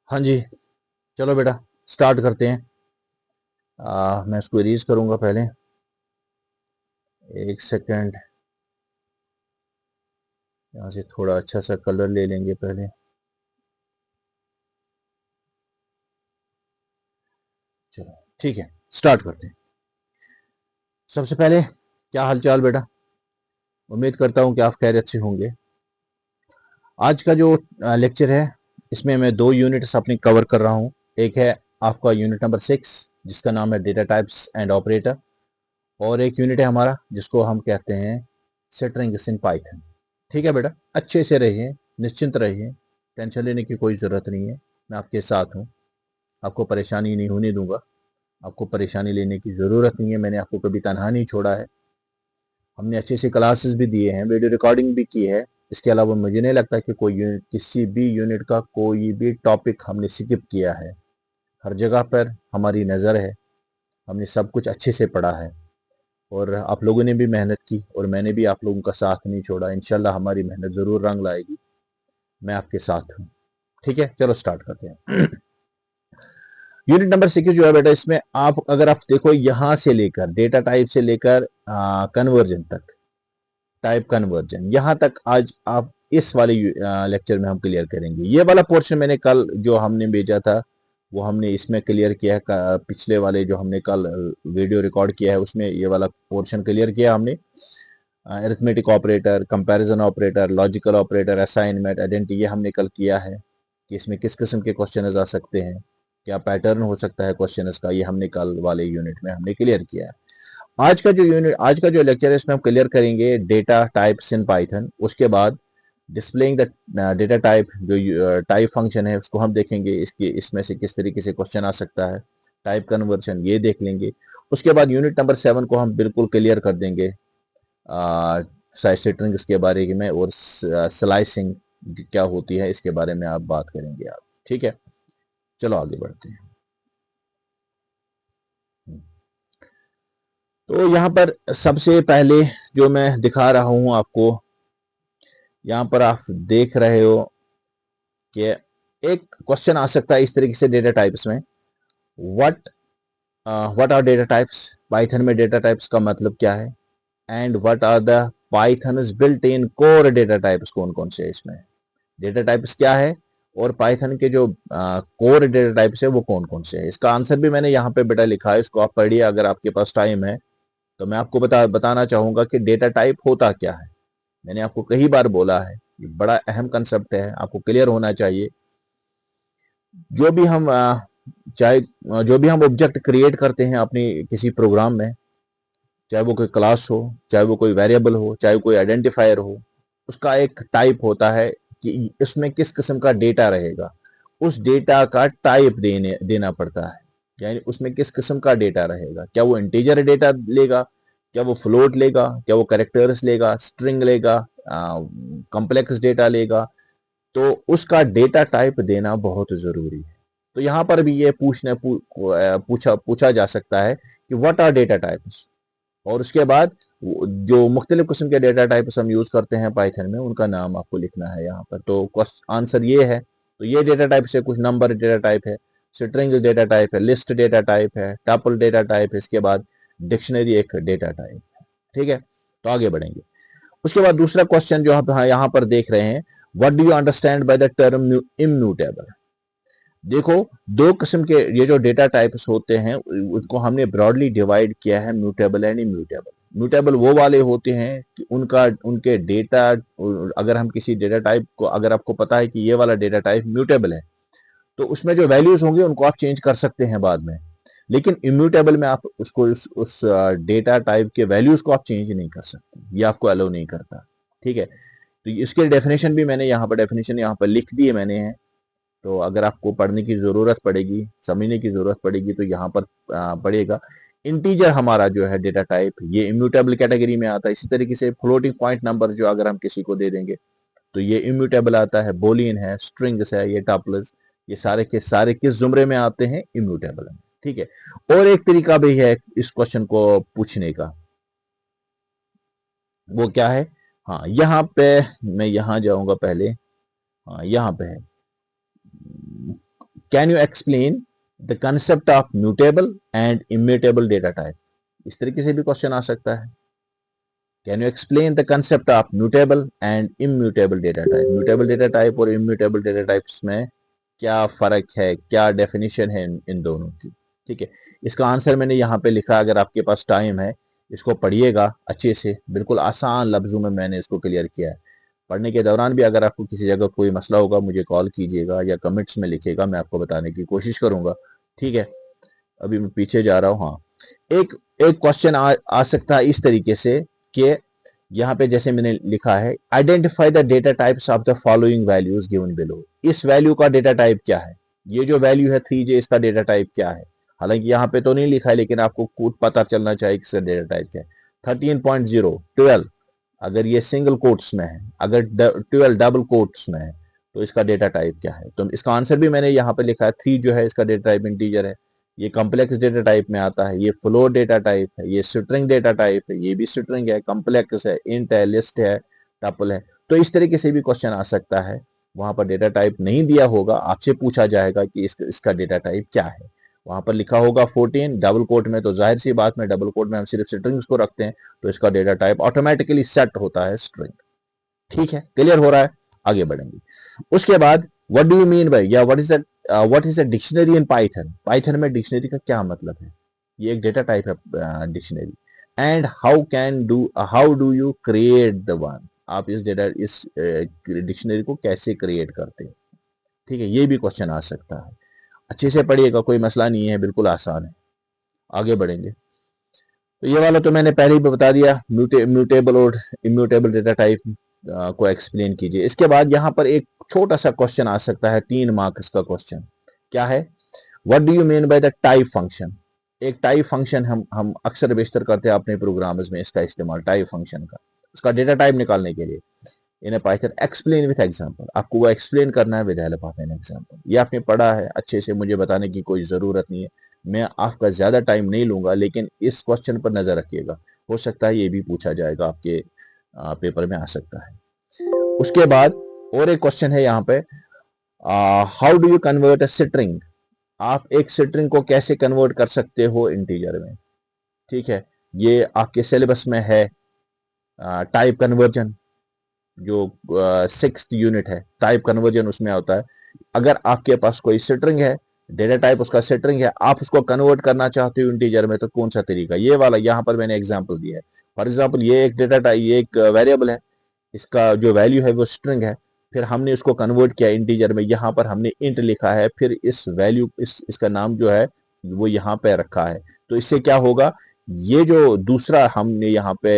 हाँ जी, चलो बेटा स्टार्ट करते हैं। मैं इसको इरेज करूंगा पहले। एक सेकेंड, यहाँ से थोड़ा अच्छा सा कलर ले लेंगे पहले। चलो ठीक है, स्टार्ट करते हैं। सबसे पहले क्या हालचाल बेटा? उम्मीद करता हूँ कि आप खैरियत से होंगे। आज का जो लेक्चर है इसमें मैं दो यूनिट्स अपनी कवर कर रहा हूँ। एक है आपका यूनिट नंबर 6 जिसका नाम है डेटा टाइप्स एंड ऑपरेटर, और एक यूनिट है हमारा जिसको हम कहते हैं स्ट्रिंग्स इन पाइथन। ठीक है बेटा, अच्छे से रहिए, निश्चिंत रहिए, टेंशन लेने की कोई ज़रूरत नहीं है। मैं आपके साथ हूँ, आपको परेशानी नहीं होने दूंगा। आपको परेशानी लेने की ज़रूरत नहीं है, मैंने आपको कभी तनहा नहीं छोड़ा है। हमने अच्छे से क्लासेस भी दिए हैं, वीडियो रिकॉर्डिंग भी की है। इसके अलावा मुझे नहीं लगता कि कोई यूनिट, किसी भी यूनिट का कोई भी टॉपिक हमने स्किप किया है। हर जगह पर हमारी नज़र है, हमने सब कुछ अच्छे से पढ़ा है, और आप लोगों ने भी मेहनत की और मैंने भी आप लोगों का साथ नहीं छोड़ा। इंशाल्लाह हमारी मेहनत ज़रूर रंग लाएगी। मैं आपके साथ हूँ। ठीक है, चलो स्टार्ट करते हैं। यूनिट नंबर 6 जो है बेटा, इसमें आप अगर आप देखो यहाँ से लेकर डेटा टाइप से लेकर कन्वर्जन तक, टाइप कन्वर्जन यहाँ तक आज आप इस वाले लेक्चर में हम क्लियर करेंगे। ये वाला पोर्शन मैंने कल जो हमने भेजा था वो हमने इसमें क्लियर किया है। पिछले वाले जो हमने कल वीडियो रिकॉर्ड किया है उसमें ये वाला पोर्शन क्लियर किया हमने। Arithmetic operator, comparison operator, logical operator, assignment, identity, ये हमने कल किया है कि इसमें किस किस्म के क्वेश्चन आ सकते हैं, क्या पैटर्न हो सकता है क्वेश्चन का। ये हमने कल वाले यूनिट में हमने क्लियर किया है। आज का जो लेक्चर है इसमें हम क्लियर करेंगे डेटा टाइप्स इन पाइथन। उसके बाद डिस्प्लेइंग द डेटा टाइप, जो टाइप फंक्शन है उसको हम देखेंगे, इसकी इसमें से किस तरीके से क्वेश्चन आ सकता है। टाइप कन्वर्जन ये देख लेंगे। उसके बाद यूनिट नंबर 7 को हम बिल्कुल क्लियर कर देंगे स्ट्रिंग्स के बारे में, और स्लाइसिंग क्या होती है इसके बारे में आप बात करेंगे आप। ठीक है, चलो आगे बढ़ते हैं। तो यहाँ पर सबसे पहले जो मैं दिखा रहा हूँ आपको, यहाँ पर आप देख रहे हो कि एक क्वेश्चन आ सकता है इस तरीके से डेटा टाइप्स में। What what are data types? Python में डेटा टाइप्स का मतलब क्या है? And what are the Python built in core data types? कौन कौन से इसमें डेटा टाइप्स क्या है, और पाइथन के जो कोर डेटा टाइप्स है वो कौन कौन से है? इसका आंसर भी मैंने यहाँ पे बेटा लिखा है, इसको आप पढ़िए अगर आपके पास टाइम है। तो मैं आपको बताना चाहूंगा कि डेटा टाइप होता क्या है। मैंने आपको कई बार बोला है, ये बड़ा अहम कंसेप्ट है, आपको क्लियर होना चाहिए। जो भी हम चाहे जो भी हम ऑब्जेक्ट क्रिएट करते हैं अपनी किसी प्रोग्राम में, चाहे वो कोई क्लास हो, चाहे वो कोई वेरिएबल हो, चाहे कोई आइडेंटिफायर हो, उसका एक टाइप होता है कि इसमें किस किस्म का डेटा रहेगा। उस डेटा का टाइप देना पड़ता है, यानी उसमें किस किस्म का डेटा रहेगा। क्या वो इंटीजर डेटा लेगा, क्या वो फ्लोट लेगा, क्या वो कैरेक्टर्स लेगा, स्ट्रिंग लेगा, कॉम्प्लेक्स डेटा लेगा। तो उसका डेटा टाइप देना बहुत जरूरी है। तो यहाँ पर भी ये पूछा जा सकता है कि व्हाट आर डेटा टाइप्स, और उसके बाद जो मुख्तलिफ किस्म के डेटा टाइप्स हम यूज करते हैं पाइथन में उनका नाम आपको लिखना है यहाँ पर। तो आंसर ये है। तो ये डेटा टाइप से कुछ नंबर डेटा टाइप है, स्ट्रिंग डेटा टाइप है, लिस्ट डेटा टाइप है, टपल डेटा टाइप है, इसके बाद डिक्शनरी एक डेटा टाइप है। ठीक है, तो आगे बढ़ेंगे। उसके बाद दूसरा क्वेश्चन जो आप यहाँ पर देख रहे हैं, what do you understand by the term immutable? देखो, दो किस्म के ये जो डेटा टाइप्स होते हैं उनको हमने ब्रॉडली डिवाइड किया है, म्यूटेबल एंड इम्यूटेबल। म्यूटेबल वो वाले होते हैं कि उनके डेटा, अगर हम किसी डेटा टाइप को, अगर आपको पता है कि ये वाला डेटा टाइप म्यूटेबल है, तो उसमें जो वैल्यूज होंगे उनको आप चेंज कर सकते हैं बाद में। लेकिन इम्यूटेबल में आप उसको उस डेटा टाइप के वैल्यूज को आप चेंज नहीं कर सकते, ये आपको अलाउ नहीं करता। ठीक है, तो इसके डेफिनेशन भी मैंने यहाँ पर डेफिनेशन यहाँ पर लिख दी है मैंने है। तो अगर आपको पढ़ने की ज़रूरत पड़ेगी, समझने की ज़रूरत पड़ेगी, तो यहाँ पर पड़ेगा। इंटीजर हमारा जो है डेटा टाइप, ये इम्यूटेबल कैटेगरी में आता है। इसी तरीके से फ्लोटिंग पॉइंट नंबर जो अगर हम किसी को दे देंगे तो ये इम्यूटेबल आता है। बोलियन है, स्ट्रिंग्स है, ये टपल्स, ये सारे के सारे किस जुमरे में आते हैं? इम्यूटेबल है। ठीक है, और एक तरीका भी है इस क्वेश्चन को पूछने का, वो क्या है? हाँ, यहाँ पे मैं यहाँ जाऊंगा पहले। हाँ, यहाँ पे है can you explain the concept of mutable and immutable data type. इस तरीके से भी क्वेश्चन आ सकता है। Can you explain the concept of mutable and immutable data type. Mutable data type और इम्यूटेबल डेटा टाइप्स में क्या फर्क है, क्या डेफिनेशन है इन दोनों की। ठीक है, इसका आंसर मैंने यहाँ पे लिखा, अगर आपके पास टाइम है इसको पढ़िएगा अच्छे से, बिल्कुल आसान लफ्जों में मैंने इसको क्लियर किया है। पढ़ने के दौरान भी अगर आपको किसी जगह कोई मसला होगा मुझे कॉल कीजिएगा या कमेंट्स में लिखिएगा, मैं आपको बताने की कोशिश करूंगा। ठीक है, अभी मैं पीछे जा रहा हूँ। हाँ, एक एक क्वेश्चन आ सकता है इस तरीके से कि यहाँ पे जैसे मैंने लिखा है, identify the data types of the following values given below. इस वैल्यू का डेटा टाइप क्या है, ये जो वैल्यू है 3J, इसका डेटा टाइप क्या है। हालांकि यहाँ पे तो नहीं लिखा है लेकिन आपको कोड पता चलना चाहिए कि इसका डेटा टाइप क्या है। 13.0 12 अगर ये सिंगल कोट्स में है, अगर 12 डबल कोट्स में है तो इसका डेटा टाइप क्या है। तो इसका आंसर भी मैंने यहाँ पे लिखा है। 3 जो है इसका डेटा टाइप इंटीजर है, ये कॉम्प्लेक्स डेटा टाइप में आता है, ये फ्लोट डेटा टाइप है, ये स्ट्रिंग डेटा टाइप है, ये भी स्ट्रिंग है, कॉम्प्लेक्स है, इंट है, लिस्ट है, टपल है। तो इस तरीके से भी क्वेश्चन आ सकता है। वहां पर डेटा टाइप नहीं दिया होगा, आपसे पूछा जाएगा कि इसका डेटा टाइप क्या है। वहां पर लिखा होगा 14 डबल कोट में, तो जाहिर सी बात में डबल कोट में हम सिर्फ स्ट्रिंग्स को रखते हैं, तो इसका डेटा टाइप ऑटोमेटिकली सेट होता है स्ट्रिंग। ठीक है, क्लियर हो रहा है, आगे बढ़ेंगे। उसके बाद what do you mean by, या what is a dictionary in Python. Python में डिक्शनरी का क्या मतलब है, ये एक डेटा टाइप है dictionary. And how do you create the one, आप इस डिक्शनरी को कैसे क्रिएट करते हैं। ठीक है, ये भी क्वेश्चन आ सकता है। अच्छे से पढ़िएगा, कोई मसला नहीं है, बिल्कुल आसान है। आगे बढ़ेंगे। तो ये वाला तो मैंने पहले ही बता दिया, म्यूटेबल और इम्यूटेबल डेटा टाइप को एक्सप्लेन कीजिए। इसके बाद यहाँ पर एक छोटा सा क्वेश्चन आ सकता है, 3 मार्क्स का क्वेश्चन। क्या है, what do you mean by the type function. एक टाइप फंक्शन हम अक्सर बेशतर करते हैं अपने प्रोग्राम्स में इसका इस्तेमाल, टाइप फंक्शन का, उसका डेटा टाइप निकालने के लिए। In Python explain with example, आपको वो एक्सप्लेन करना है with help of an example. ये आपने पढ़ा है अच्छे से, मुझे बताने की कोई जरूरत नहीं है, मैं आपका ज्यादा टाइम नहीं लूंगा, लेकिन इस क्वेश्चन पर नजर रखिएगा, हो सकता है ये भी पूछा जाएगा आपके पेपर में आ सकता है। उसके बाद और एक क्वेश्चन है यहाँ पे, how do you convert a string. आप एक स्ट्रिंग को कैसे कन्वर्ट कर सकते हो इंटीजर में। ठीक है, ये आपके सिलेबस में है, टाइप कन्वर्जन, जो 6th यूनिट है, टाइप कन्वर्जन उसमें आता है। अगर आपके पास कोई स्ट्रिंग है, डेटा टाइप उसका स्ट्रिंग है, आप उसको कन्वर्ट करना चाहते हो इंटीजर में, तो कौन सा तरीका, ये वाला यहाँ पर मैंने एग्जांपल दिया है। फॉर एग्जांपल ये एक डेटा टाइप, ये एक वेरिएबल है, इसका जो वैल्यू है वो स्ट्रिंग है, फिर हमने उसको कन्वर्ट किया इंटीजर में, यहाँ पर हमने इंट लिखा है, फिर इस वैल्यू इसका नाम जो है वो यहाँ पे रखा है। तो इससे क्या होगा, ये जो दूसरा हमने यहाँ पे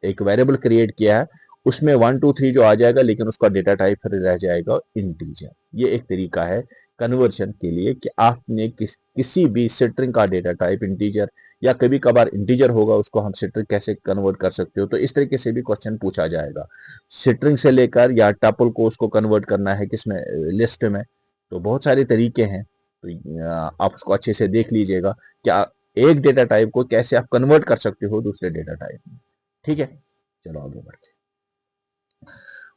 एक वेरिएबल क्रिएट किया है, उसमें 1 2 3 जो आ जाएगा, लेकिन उसका डेटा टाइप फिर रह जाएगा इंटीजर। ये एक तरीका है कन्वर्जन के लिए कि आपने किसी भी स्ट्रिंग का डेटा टाइप इंटीजर, या कभी कभार इंटीजर होगा उसको हम स्ट्रिंग कैसे कन्वर्ट कर सकते हो। तो इस तरीके से भी क्वेश्चन पूछा जाएगा, स्ट्रिंग से लेकर या टपल को उसको कन्वर्ट करना है किसमें, लिस्ट में। तो बहुत सारे तरीके हैं, तो आप उसको अच्छे से देख लीजिएगा क्या एक डेटा टाइप को कैसे आप कन्वर्ट कर सकते हो दूसरे डेटा टाइप में। ठीक है, चलो आगे बढ़ते हैं।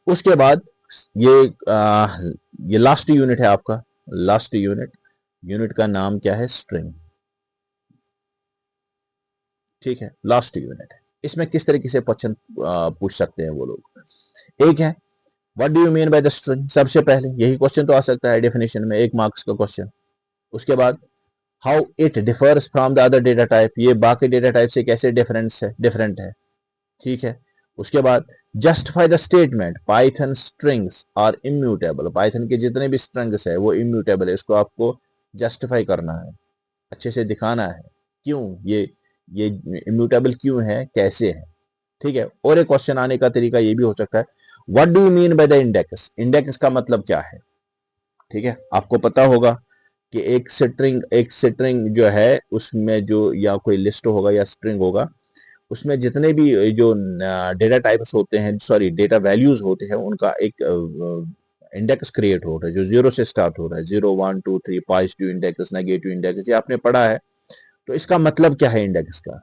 उसके बाद ये लास्ट यूनिट है आपका, लास्ट यूनिट का नाम क्या है, स्ट्रिंग। ठीक है, लास्ट यूनिट है, इसमें किस तरीके से क्वेश्चन पूछ सकते हैं वो लोग। एक है, what do you mean by the string, सबसे पहले यही क्वेश्चन तो आ सकता है डेफिनेशन में, 1 मार्क्स का क्वेश्चन। उसके बाद how it differs from the other data type, ये बाकी डेटा टाइप से कैसे डिफरेंट है। ठीक है, उसके बाद justify the statement Python strings are immutable, Python के जितने भी स्ट्रिंग्स है वो इम्यूटेबल है, इसको आपको जस्टिफाई करना है, अच्छे से दिखाना है क्यों ये इम्यूटेबल क्यों है, कैसे है। ठीक है, और एक क्वेश्चन आने का तरीका ये भी हो सकता है, what do you mean by the index, index का मतलब क्या है। ठीक है, आपको पता होगा कि एक स्ट्रिंग जो है उसमें जो या कोई लिस्ट होगा या स्ट्रिंग होगा, उसमें जितने भी जो डेटा टाइप्स होते हैं, सॉरी डेटा वैल्यूज होते हैं, उनका एक इंडेक्स क्रिएट हो रहा है जो 0 से स्टार्ट हो रहा है, 0 1 2 3 पॉजिटिव इंडेक्स, नेगेटिव इंडेक्स, ये आपने पढ़ा है। तो इसका मतलब क्या है इंडेक्स का,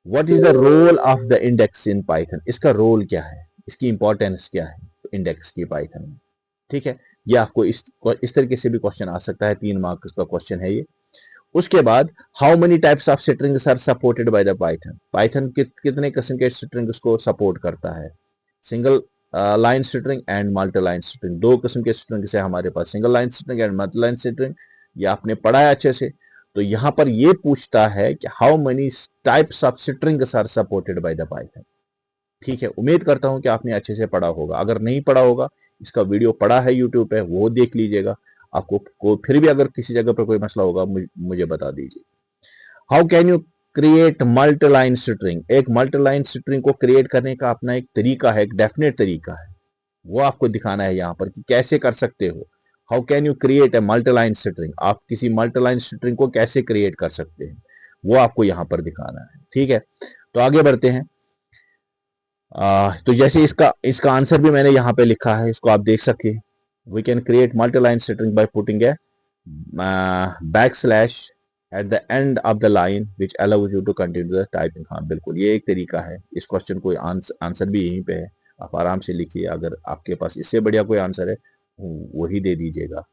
what is the role of the index in Python, इसका रोल क्या है, इसकी इंपॉर्टेंस क्या है इंडेक्स की पाइथन में। ठीक है, ये आपको इस तरीके से भी क्वेश्चन आ सकता है, 3 मार्क्स का क्वेश्चन है ये। उसके बाद how many types of strings are supported by the Python, Python कितने किस्म के स्ट्रिंग्स को सपोर्ट करता है। Single line string and multi line string, 2 किस्म के स्ट्रिंग्स है हमारे पास, single line string and multi line string. ये आपने पढ़ा है अच्छे से। तो यहां पर ये पूछता है कि how many types of strings are supported by the Python. ठीक है, उम्मीद करता हूं कि आपने अच्छे से पढ़ा होगा। अगर नहीं पढ़ा होगा, इसका वीडियो पड़ा है यूट्यूब पे, वो देख लीजिएगा। आपको फिर भी अगर किसी जगह पर कोई मसला होगा मुझे बता दीजिए। How can you create multi line string, एक मल्टी लाइन स्ट्रिंग को क्रिएट करने का अपना एक तरीका है, एक डेफिनेट तरीका है, वो आपको दिखाना है यहाँ पर कि कैसे कर सकते हो। How can you create a multi line string, आप किसी मल्टी लाइन स्ट्रिंग को कैसे क्रिएट कर सकते हैं, वो आपको यहाँ पर दिखाना है। ठीक है, तो आगे बढ़ते हैं। तो जैसे इसका आंसर भी मैंने यहाँ पे लिखा है, इसको आप देख सके। We can create multi line string by putting a backslash at the end of the line which allows you to continue the typing. हाँ बिल्कुल, ये एक तरीका है। इस क्वेश्चन को आंसर भी यहीं पे है, आप आराम से लिखिए। अगर आपके पास इससे बढ़िया कोई आंसर है वही दे दीजिएगा।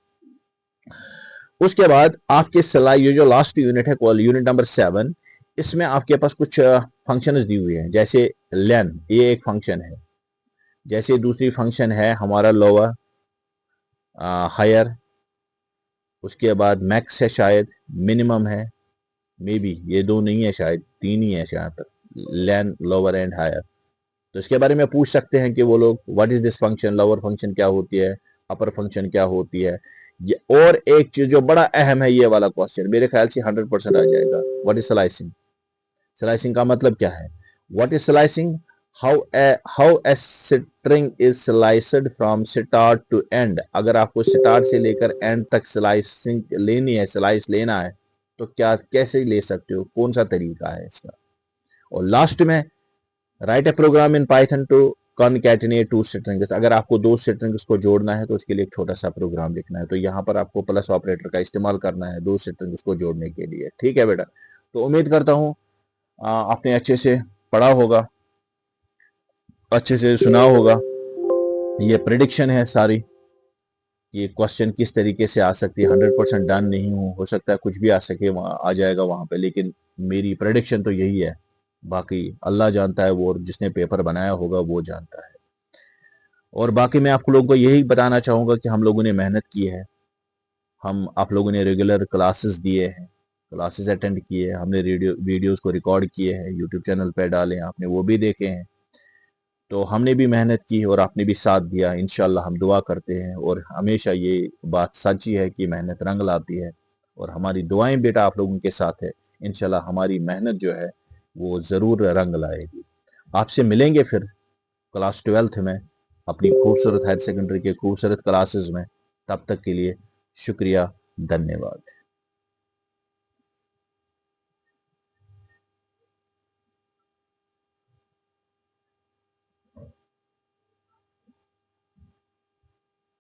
उसके बाद आपके स्लाइड, ये जो लास्ट यूनिट है, यूनिट नंबर 7, इसमें आपके पास कुछ फंक्शंस दी हुई हैं। जैसे लेन, ये एक फंक्शन है। जैसे दूसरी फंक्शन है हमारा लोअर, हायर, उसके बाद मैक्स है, शायद मिनिमम है, मे बी ये 2 नहीं है, शायद 3 ही है शायद, लेन, लोअर एंड हायर। तो इसके बारे में पूछ सकते हैं कि वो लोग, what is this function, lower function क्या होती है, अपर फंक्शन क्या होती है। ये और एक चीज जो बड़ा अहम है, ये वाला क्वेश्चन मेरे ख्याल से 100% आ जाएगा। व्हाट इज स्लाइसिंग, स्लाइसिंग का मतलब क्या है। What is slicing, how a string is sliced from start to end. अगर आपको स्टार्ट से लेकर एंड तक स्लाइसिंग लेनी है, स्लाइस लेना है, तो क्या कैसे ले सकते हो, कौन सा तरीका है इसका। और लास्ट में write a program in Python to concatenate 2 strings. अगर आपको 2 स्ट्रिंग्स को जोड़ना है तो उसके लिए एक छोटा सा प्रोग्राम लिखना है। तो यहाँ पर आपको प्लस ऑपरेटर का इस्तेमाल करना है 2 स्ट्रिंग्स को जोड़ने के लिए। ठीक है बेटा, तो उम्मीद करता हूँ आपने अच्छे से पढ़ा होगा, अच्छे से सुना होगा। ये प्रिडिक्शन है सारी, ये क्वेश्चन किस तरीके से आ सकती है। 100% डन नहीं हो सकता है कुछ भी आ सके, वहाँ आ जाएगा वहां पे, लेकिन मेरी प्रेडिक्शन तो यही है। बाकी अल्लाह जानता है, वो जिसने पेपर बनाया होगा वो जानता है। और बाकी मैं आप लोगों को यही बताना चाहूंगा कि हम लोगों ने मेहनत की है, हम आप लोगों ने रेगुलर क्लासेस दिए हैं, क्लासेस अटेंड किए हैं, हमने वीडियोस को रिकॉर्ड किए हैं, यूट्यूब चैनल पर डाले हैं, आपने वो भी देखे हैं। तो हमने भी मेहनत की और आपने भी साथ दिया। इंशाल्लाह हम दुआ करते हैं, और हमेशा ये बात सच्ची है कि मेहनत रंग लाती है, और हमारी दुआएं बेटा आप लोगों के साथ है। इंशाल्लाह हमारी मेहनत जो है वो ज़रूर रंग लाएगी। आपसे मिलेंगे फिर क्लास 12th में, अपनी खूबसूरत हायर सेकेंडरी के खूबसूरत क्लासेस में। तब तक के लिए शुक्रिया, धन्यवाद।